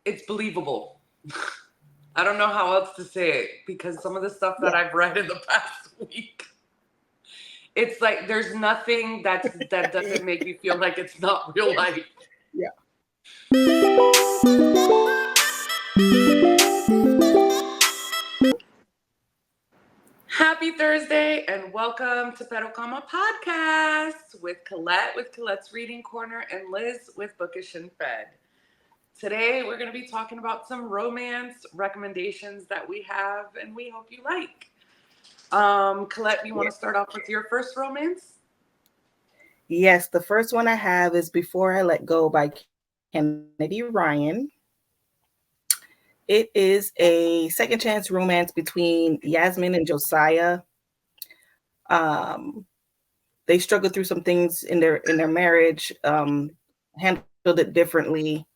it's believable. I don't know how else to say it because some of the stuff that I've read in the past week, it's like there's nothing that doesn't make me feel like it's not real life. Yeah. Happy Thursday and welcome to Pero Comma Podcast with Colette's Reading Corner, and Liz with Bookish and Fed. Today we're going to be talking about some romance recommendations that we have and we hope you like. Collette, you want to start off with your first romance? Yes, the first one I have is Before I Let Go by Kennedy Ryan. It is a second chance romance between Yasmin and Josiah. They struggled through some things in their marriage, handled it differently.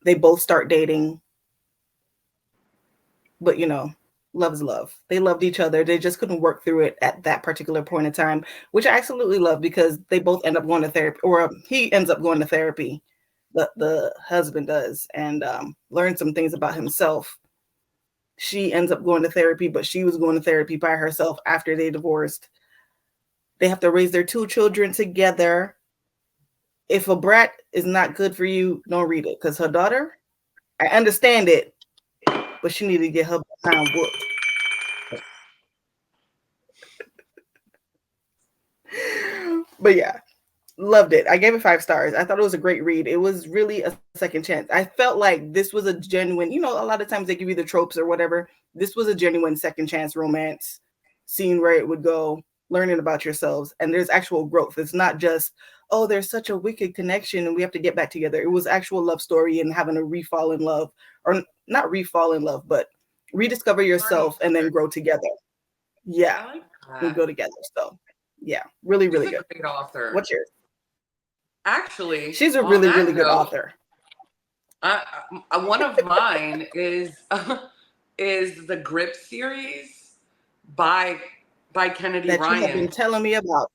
They both start dating, but love is love. They loved each other. They just couldn't work through it at that particular point in time, which I absolutely love because they both end up going to therapy, or he ends up going to therapy. The husband does, and learn some things about himself. She ends up going to therapy, but she was going to therapy by herself after they divorced. They have to raise their 2 children together. If a brat is not good for you, don't read it, because her daughter, I understand it, but she needed to get her behind whooped. But yeah, loved it. I gave it 5 stars. I thought it was a great read. It was really a second chance. I felt like this was a genuine, a lot of times they give you the tropes or whatever. This was a genuine second chance romance, seeing where it would go, learning about yourselves, and there's actual growth. It's not just, oh, there's such a wicked connection and we have to get back together. It was actual love story and having to re-fall in love, or not re-fall in love, but rediscover yourself and then grow together. Yeah, we go together. So yeah, really, really good. Great author. What's yours? Actually, she's a really, really good author. One of mine is the Grip series by Kennedy that Ryan. You have been telling me about.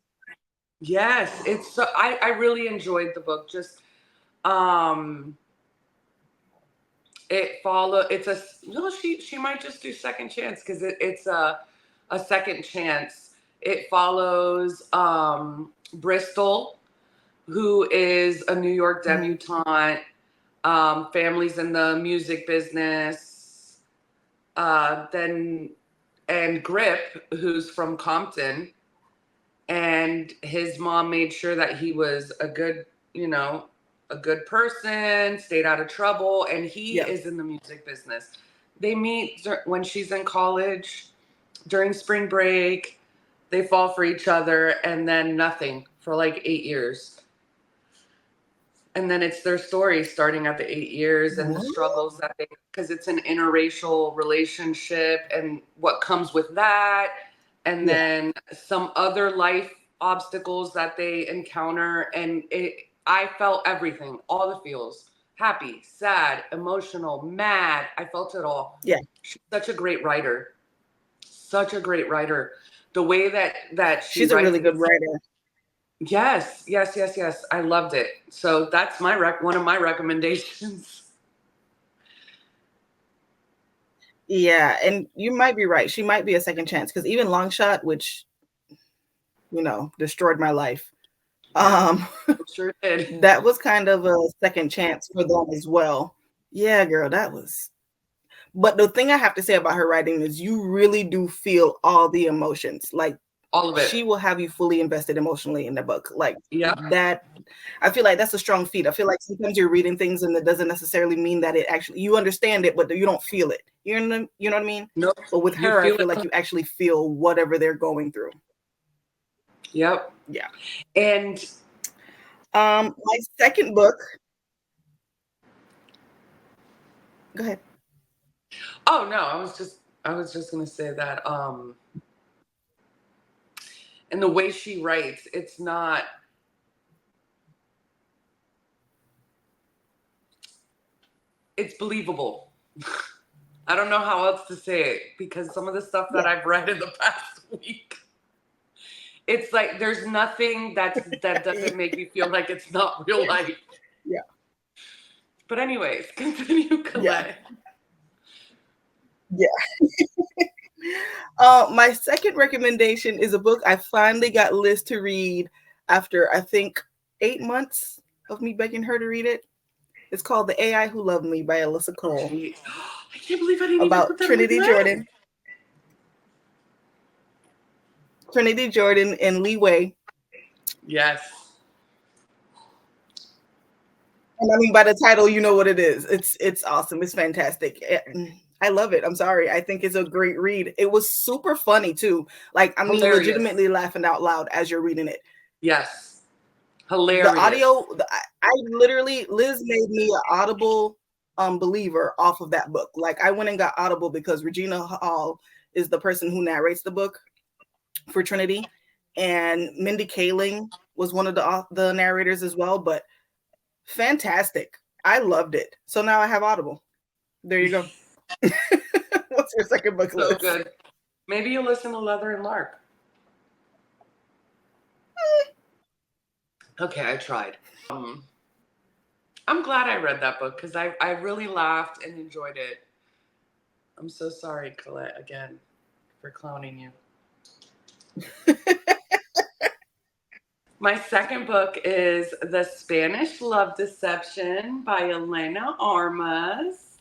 Yes, it's so I really enjoyed the book. Just she might just do second chance because it's a second chance. It follows Bristol, who is a New York debutante, families in the music business, and Grip, who's from Compton, and his mom made sure that he was a good person, stayed out of trouble, and he is in the music business. They meet when she's in college, during spring break. They fall for each other, and then nothing for like 8 years. And then it's their story starting at the 8 years and the struggles that because it's an interracial relationship and what comes with that. And then some other life obstacles that they encounter. And I felt everything, all the feels, happy, sad, emotional, mad. I felt it all. Yeah. She's such a great writer. Such a great writer. The way that she's a really good writer. Yes. I loved it. So that's one of my recommendations. Yeah, and you might be right. She might be a second chance because even Long Shot, which destroyed my life. Sure did. That was kind of a second chance for them as well. Yeah, girl, that was. But the thing I have to say about her writing is you really do feel all the emotions. Like all of it. She will have you fully invested emotionally in the book. Like that. I feel like that's a strong feat. I feel like sometimes you're reading things and it doesn't necessarily mean that it actually, you understand it, but you don't feel it. You know what I mean? Nope. But with her, I feel like you actually feel whatever they're going through. Yep. Yeah. And my second book. Go ahead. Oh no, I was just gonna say that and the way she writes, it's believable. I don't know how else to say it because some of the stuff that I've read in the past week, it's like there's nothing that doesn't make me feel like it's not real life. Yeah. But anyways, continue, Collette. Yeah. My second recommendation is a book I finally got Liz to read after, I think, 8 months of me begging her to read it. It's called The AI Who Loved Me by Alyssa Cole. Jeez. I can't believe I didn't about even put that Trinity on Jordan. Trinity Jordan and Lee Wei. Yes. And I mean, by the title, you know what it is. It's awesome. It's fantastic. I love it. I'm sorry. I think it's a great read. It was super funny too. Like, I mean, Hilarious. legitimately laughing out loud as you're reading it. Yes. Hilarious. The audio, I literally, Liz made me an Audible believer off of that book. Like, I went and got Audible because Regina Hall is the person who narrates the book for Trinity, and Mindy Kaling was one of the narrators as well. But fantastic. I loved it. So now I have Audible. There you go. What's your second book list? So good. Maybe you listen to Leather and Lark. Okay, I tried. I'm glad I read that book because I really laughed and enjoyed it. I'm so sorry, Collette, again, for clowning you. My second book is The Spanish Love Deception by Elena Armas.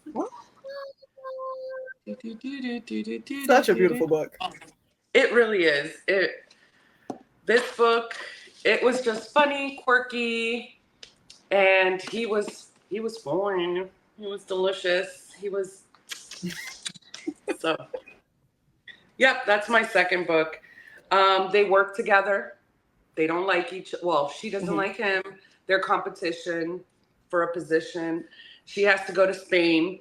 Such a beautiful book. It really is. This book, it was just funny, quirky, and he was fine. He was delicious. He was so. Yep, that's my second book. They work together. They don't like well, she doesn't like him. They're competition for a position. She has to go to Spain.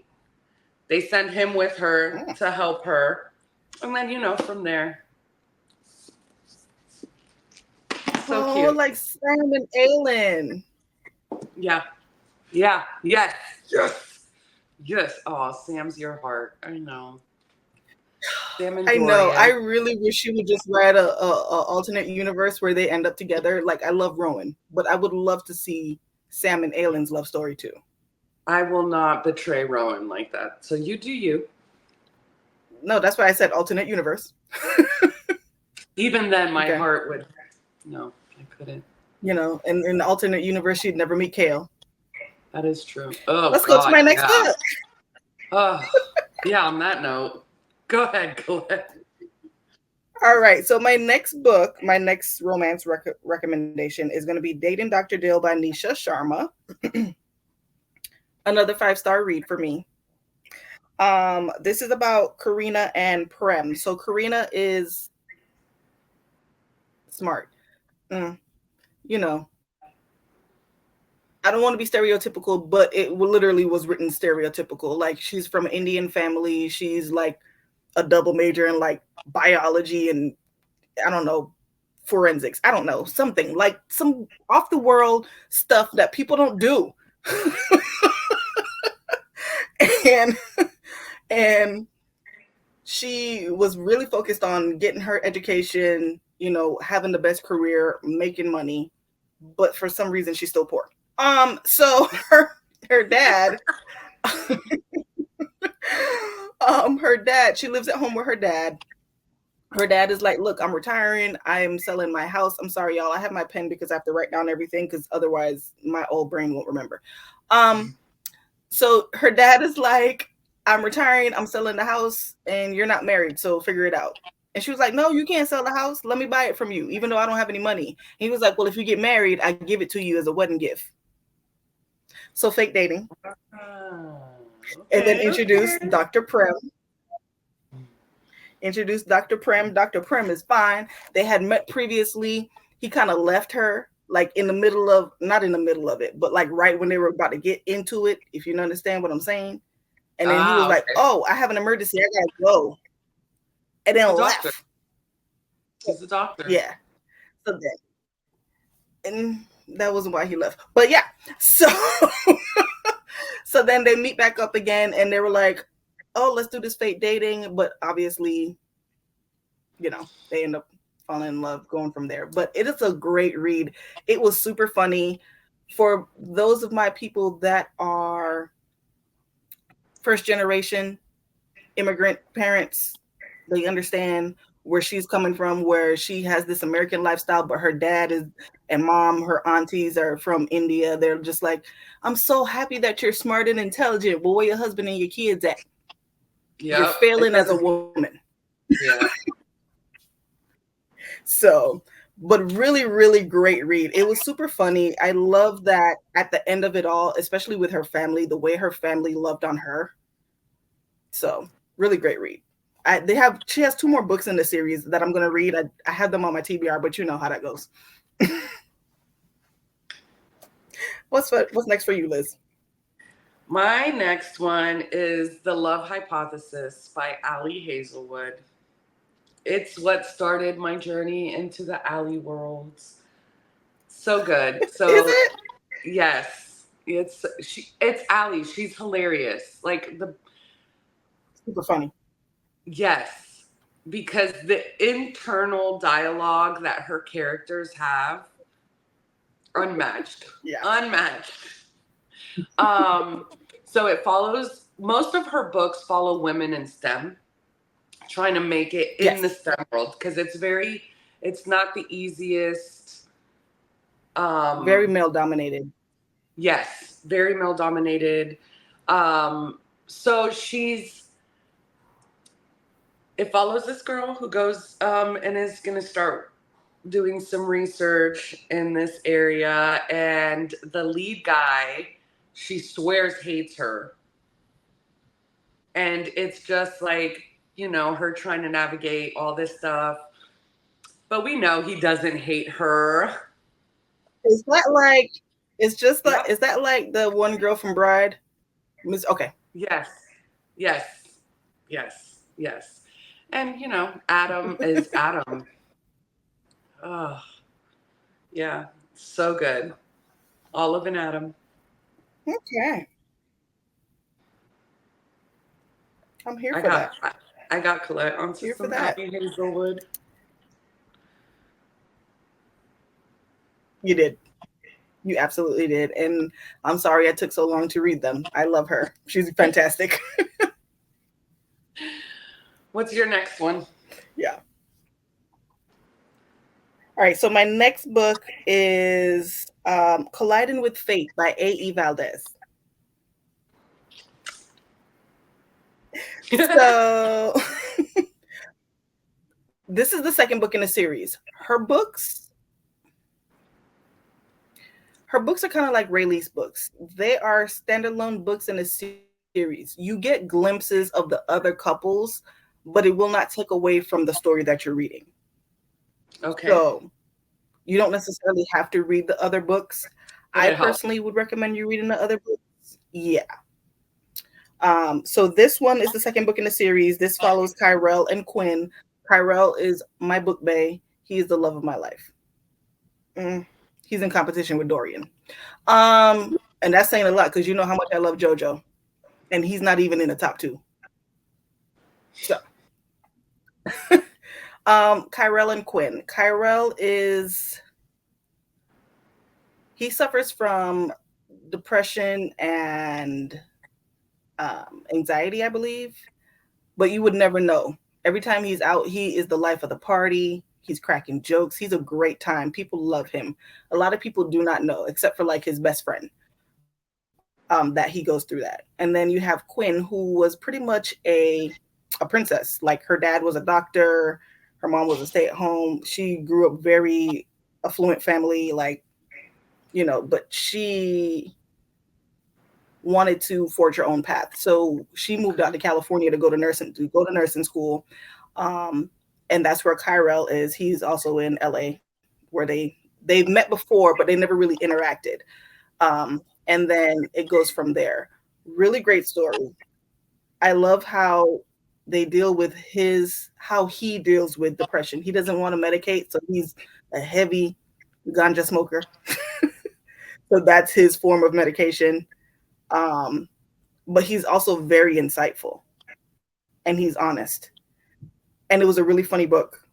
They send him with her to help her. And then, from there. So cute. Like Sam and Aylin. Yeah. Yeah. Yes. Yes. Yes. Oh, Sam's your heart. I know. Sam and Dorian. I know. I really wish she would just write a alternate universe where they end up together. Like, I love Rowan, but I would love to see Sam and Aylin's love story too. I will not betray Rowan like that. So you do you. No, that's why I said alternate universe. Even then, my heart would. No, I couldn't. In the alternate universe, she'd never meet Kale. That is true. Oh, let's go to my next book. Oh, yeah. On that note, go ahead, go ahead. All right. So my next romance recommendation is going to be Dating Dr. Dil by Nisha Sharma. Another 5-star read for me. This is about Karina and Prem. So Karina is smart. I don't want to be stereotypical, but it literally was written stereotypical. Like, she's from an Indian family. She's like a double major in like biology and I don't know, forensics. I don't know, something like some off the world stuff that people don't do. and she was really focused on getting her education, having the best career, making money, but for some reason she's still poor. So her dad, she lives at home with her dad. Her dad is like, look, I'm retiring. I am selling my house. I'm sorry, y'all. I have my pen because I have to write down everything because otherwise my old brain won't remember. So her dad is like, I'm retiring. I'm selling the house and you're not married. So figure it out. And she was like, no, you can't sell the house. Let me buy it from you, even though I don't have any money. And he was like, well, if you get married, I give it to you as a wedding gift. So fake dating. And then introduced Dr. Prem. Dr. Prem. Dr. Prem is fine. They had met previously. He kind of left her like not in the middle of it, but like right when they were about to get into it, if you understand what I'm saying. And then he was like, oh, I have an emergency. I gotta go. And then left. He's a doctor. Yeah. And that wasn't why he left. But yeah. So so then they meet back up again and they were like, oh, let's do this fake dating. But obviously, they end up falling in love, going from there. But it is a great read. It was super funny, For those of my people that are first generation immigrant parents, they understand where she's coming from, where she has this American lifestyle, but her dad is and mom, her aunties are from India. They're just like, I'm so happy that you're smart and intelligent, but where your husband and your kids at? Yep. You're failing as a woman. Yeah. So, but really, really great read. It was super funny. I love that at the end of it all, especially with her family, the way her family loved on her. So, really great read. She has 2 more books in the series that I'm gonna read. I have them on my TBR, but you know how that goes. What's next for you, Liz? My next one is The Love Hypothesis by Hazelwood. It's what started my journey into the Allie worlds. So good. So Is it? yes, it's Allie. She's hilarious. Like the Super funny. yes, because the internal dialogue that her characters have, unmatched. Yeah. Unmatched. So it follows, most of her books follow women in STEM, trying to make it in the STEM world, because it's not the easiest. Very male dominated. Yes, very male dominated. So it follows this girl who goes and is going to start doing some research in this area, and the lead guy, she swears hates her. And it's just like, her trying to navigate all this stuff. But we know he doesn't hate her. Is that like? It's just like. Yep. Is that like the one girl from Bride? Okay. Yes. Yes. Yes. Yes. And Adam is Adam. Oh, yeah. So good. Olive and Adam. Okay. I'm here for that. I got Collette onto Here for some that. Abby Hazelwood. You did. You absolutely did. And I'm sorry I took so long to read them. I love her. She's fantastic. What's your next one? Yeah. All right. So my next book is Colliding with Fate by A.E. Valdez. So this is the second book in the series. Her books are kind of like Rayleigh's books. They are standalone books in a series. You get glimpses of the other couples, but it will not take away from the story that you're reading. Okay. So you don't necessarily have to read the other books. I personally would recommend you reading the other books. Yeah. So this one is the second book in the series. This follows Kyrell and Quinn. Kyrell is my book bae. He is the love of my life. He's in competition with Dorian. And that's saying a lot because you know how much I love JoJo. And he's not even in the top 2. So Kyrell and Quinn. Kyrell he suffers from depression and anxiety, I believe, but you would never know. Every time he's out, he is the life of the party. He's cracking jokes. He's a great time. People love him. A lot of people do not know, except for like his best friend, that he goes through that. And then you have Quinn, who was pretty much a princess. Like her dad was a doctor, her mom was a stay-at-home. She grew up very affluent family, like, but she wanted to forge her own path. So she moved out to California to go to nursing school. And that's where Kyrell is. He's also in LA, where they've met before, but they never really interacted. And then it goes from there. Really great story. I love how they deal with how he deals with depression. He doesn't want to medicate, so he's a heavy ganja smoker. So that's his form of medication. But he's also very insightful and he's honest. And it was a really funny book.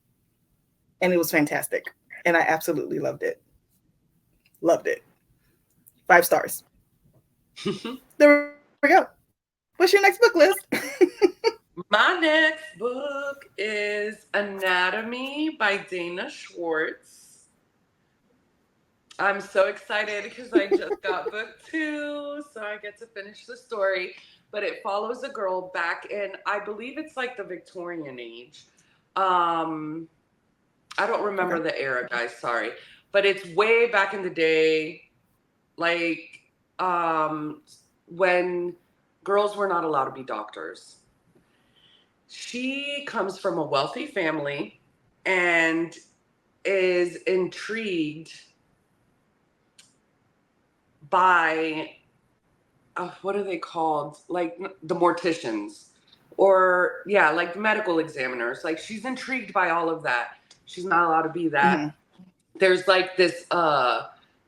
And it was fantastic. And I absolutely loved it. Loved it. 5 stars. There we go. What's your next book, Liz? My next book is Anatomy by Dana Schwartz. I'm so excited because I just got book 2, so I get to finish the story. But it follows a girl back in, I believe it's like the Victorian age. I don't remember the era, guys, sorry. But it's way back in the day, like when girls were not allowed to be doctors. She comes from a wealthy family and is intrigued by what are they called? Like the morticians or yeah, like medical examiners. Like she's intrigued by all of that. She's not allowed to be that. Mm-hmm. There's like this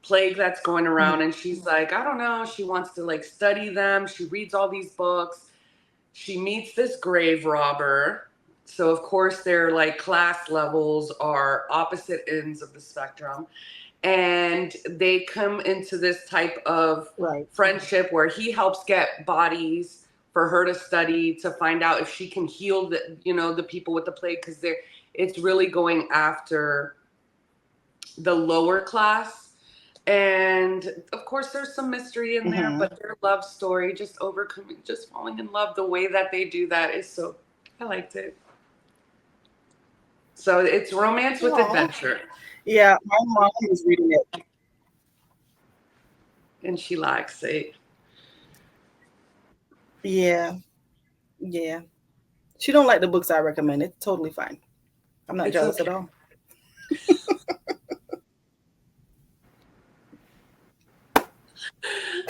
plague that's going around and she's like, I don't know. She wants to like study them. She reads all these books. She meets this grave robber. So of course their like class levels are opposite ends of the spectrum. And they come into this type of friendship where he helps get bodies for her to study to find out if she can heal the, you know, the people with the plague, because it's really going after the lower class. And of course there's some mystery in there, but their love story, just overcoming, just falling in love, the way that they do that is so, I liked it. So it's romance with adventure. Yeah, my mom is reading it. And she likes it. Yeah. Yeah. She don't like the books I recommend. It's totally fine. I'm not jealous at all.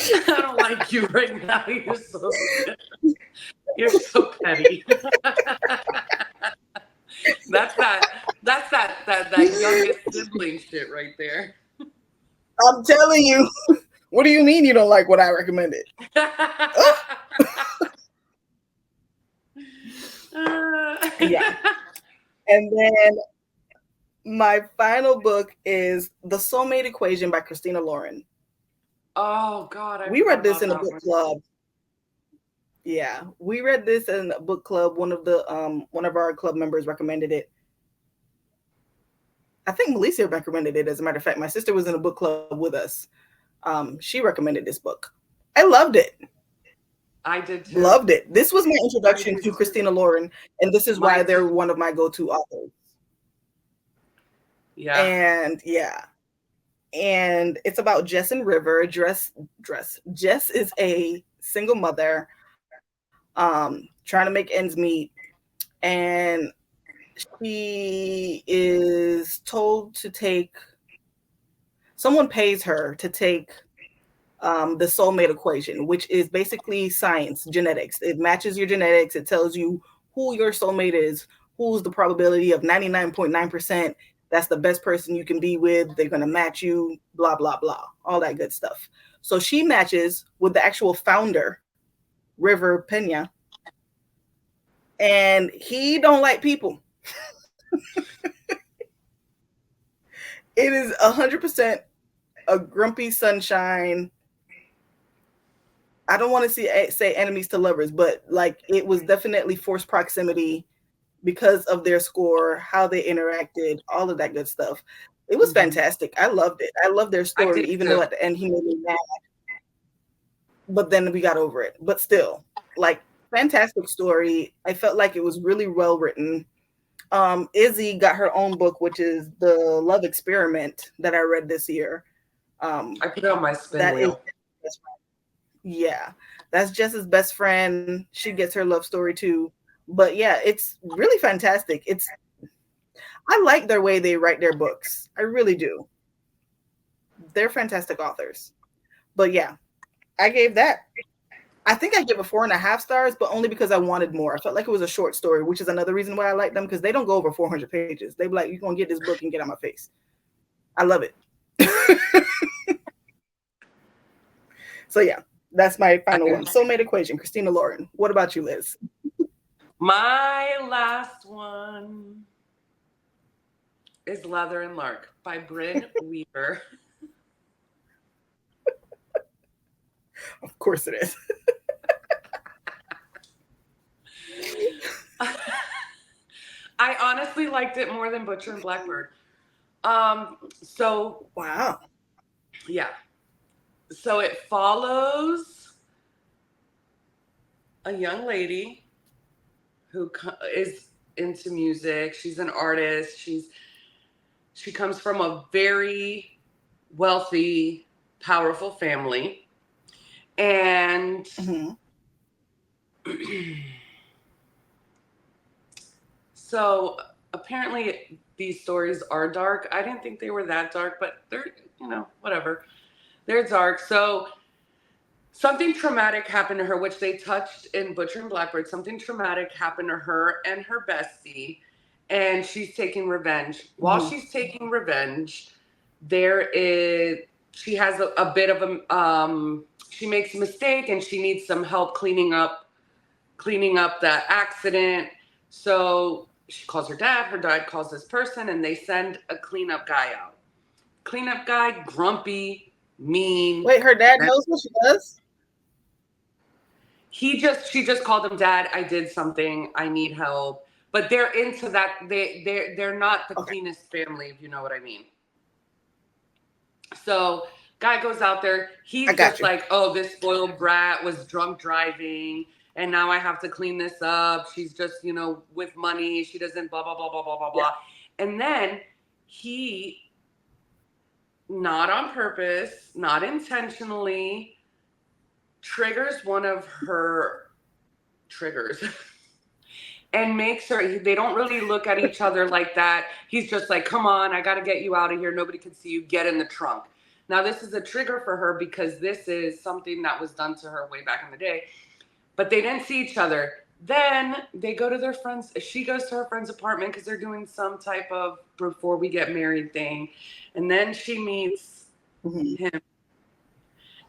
I don't like you right now. You're so petty. That's that youngest sibling shit right there. I'm telling you. What do you mean you don't like what I recommended? Yeah. And then my final book is The Soulmate Equation by Christina Lauren. Oh God, we read this in a book club. Yeah, we read this in a book club. One of our club members recommended it. I think Melissa recommended it. As a matter of fact, my sister was in a book club with us. She recommended this book. I loved it. I did too. Loved it. This was my introduction to Christina Lauren, and this is why they're one of my go-to authors. Yeah. And yeah. And it's about Jess and River. Jess is a single mother, trying to make ends meet, and she is told to take. Someone pays her to take the Soulmate Equation, which is basically science, genetics. It matches your genetics. It tells you who your soulmate is, who's the probability of 99.9%. That's the best person you can be with. They're going to match you, blah, blah, blah, all that good stuff. So she matches with the actual founder, River Pena, and he don't like people. It is 100% a grumpy sunshine. I don't want to say enemies to lovers, but like it was definitely forced proximity because of their score, how they interacted, all of that good stuff. It was fantastic. I loved it. I loved their story, even though at the end he made me mad. But then we got over it. But still, like, fantastic story. I felt like it was really well written. Izzy got her own book, which is The Love Experiment, that I read this year. I put it on my spin wheel. Yeah, that's Jess's best friend. She gets her love story too. But yeah, it's really fantastic. I like their way they write their books. I really do. They're fantastic authors. But yeah, I gave that. I think I give it 4.5 stars, but only because I wanted more. I felt like it was a short story, which is another reason why I like them, because they don't go over 400 pages. They be like, you're going to get this book and get out my face. I love it. So yeah, that's my final one. Soulmate Equation, Christina Lauren. What about you, Liz? My last one is Leather and Lark by Brynne Weaver. Of course it is. I honestly liked it more than Butcher and Blackbird. So Wow. yeah. So it follows a young lady who is into music. She's an artist. She comes from a very wealthy, powerful family. And so apparently these stories are dark. I didn't think they were that dark, but they're, whatever. They're dark. So something traumatic happened to her, which they touched in Butcher and Blackbird. Something traumatic happened to her and her bestie, and she's taking revenge. While she's taking revenge, she has a bit of a, she makes a mistake and she needs some help cleaning up that accident. So she calls her dad calls this person, and they send a cleanup guy out. Cleanup guy, grumpy, mean. Wait, her dad knows what she does? She just called him, Dad, I did something, I need help. But they're into that. They're not the cleanest family, if you know what I mean. So guy goes out there, he's just like, oh, this spoiled brat was drunk driving, and now I have to clean this up. She's just, with money, she doesn't blah blah blah blah blah blah blah. And then he, not on purpose, not intentionally, triggers one of her triggers and makes her, they don't really look at each other like that. He's just like, come on, I got to get you out of here. Nobody can see you. Get in the trunk. Now, this is a trigger for her because this is something that was done to her way back in the day, but they didn't see each other. Then they go to their friends. She goes to her friend's apartment because they're doing some type of before we get married thing. And then she meets him.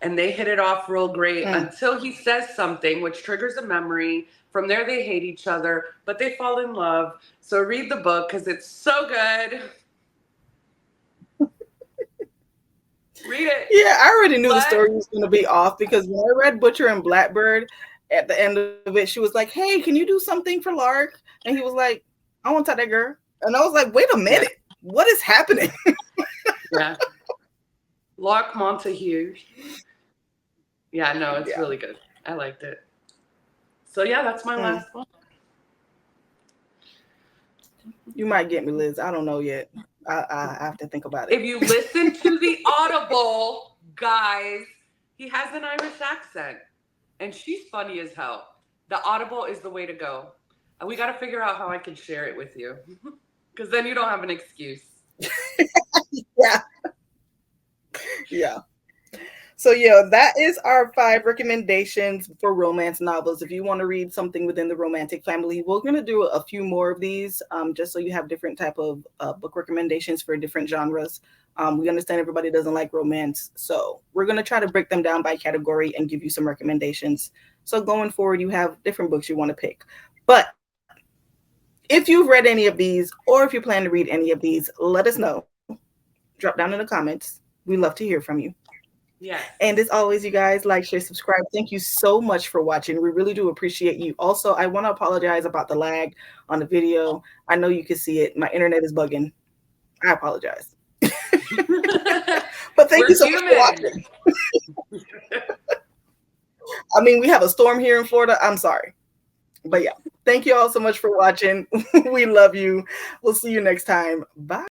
And they hit it off real great until he says something, which triggers a memory. From there, they hate each other, but they fall in love. So read the book because it's so good. Read it. Yeah, I already knew the story was going to be off because when I read Butcher and Blackbird, at the end of it, she was like, hey, can you do something for Lark? And he was like, I want to talk to that girl. And I was like, wait a minute. What is happening? Yeah. Lark Montague. Yeah, no, it's really good. I liked it. So yeah, that's my last one. You might get me, Liz. I don't know yet. I have to think about it. If you listen to the Audible, guys, he has an Irish accent. And she's funny as hell. The Audible is the way to go. We got to figure out how I can share it with you. Because then you don't have an excuse. Yeah. Yeah. So yeah, that is our 5 recommendations for romance novels. If you want to read something within the romantic family, we're going to do a few more of these, just so you have different type of book recommendations for different genres. We understand everybody doesn't like romance, so we're going to try to break them down by category and give you some recommendations. So going forward, you have different books you want to pick. But if you've read any of these, or if you plan to read any of these, let us know. Drop down in the comments. We love to hear from you. Yes. And as always, you guys, like, share, subscribe. Thank you so much for watching. We really do appreciate you. Also, I want to apologize about the lag on the video. I know you can see it. My internet is bugging. I apologize. But thank you so much for watching. I mean, we have a storm here in Florida. I'm sorry. But yeah, thank you all so much for watching. We love you. We'll see you next time. Bye.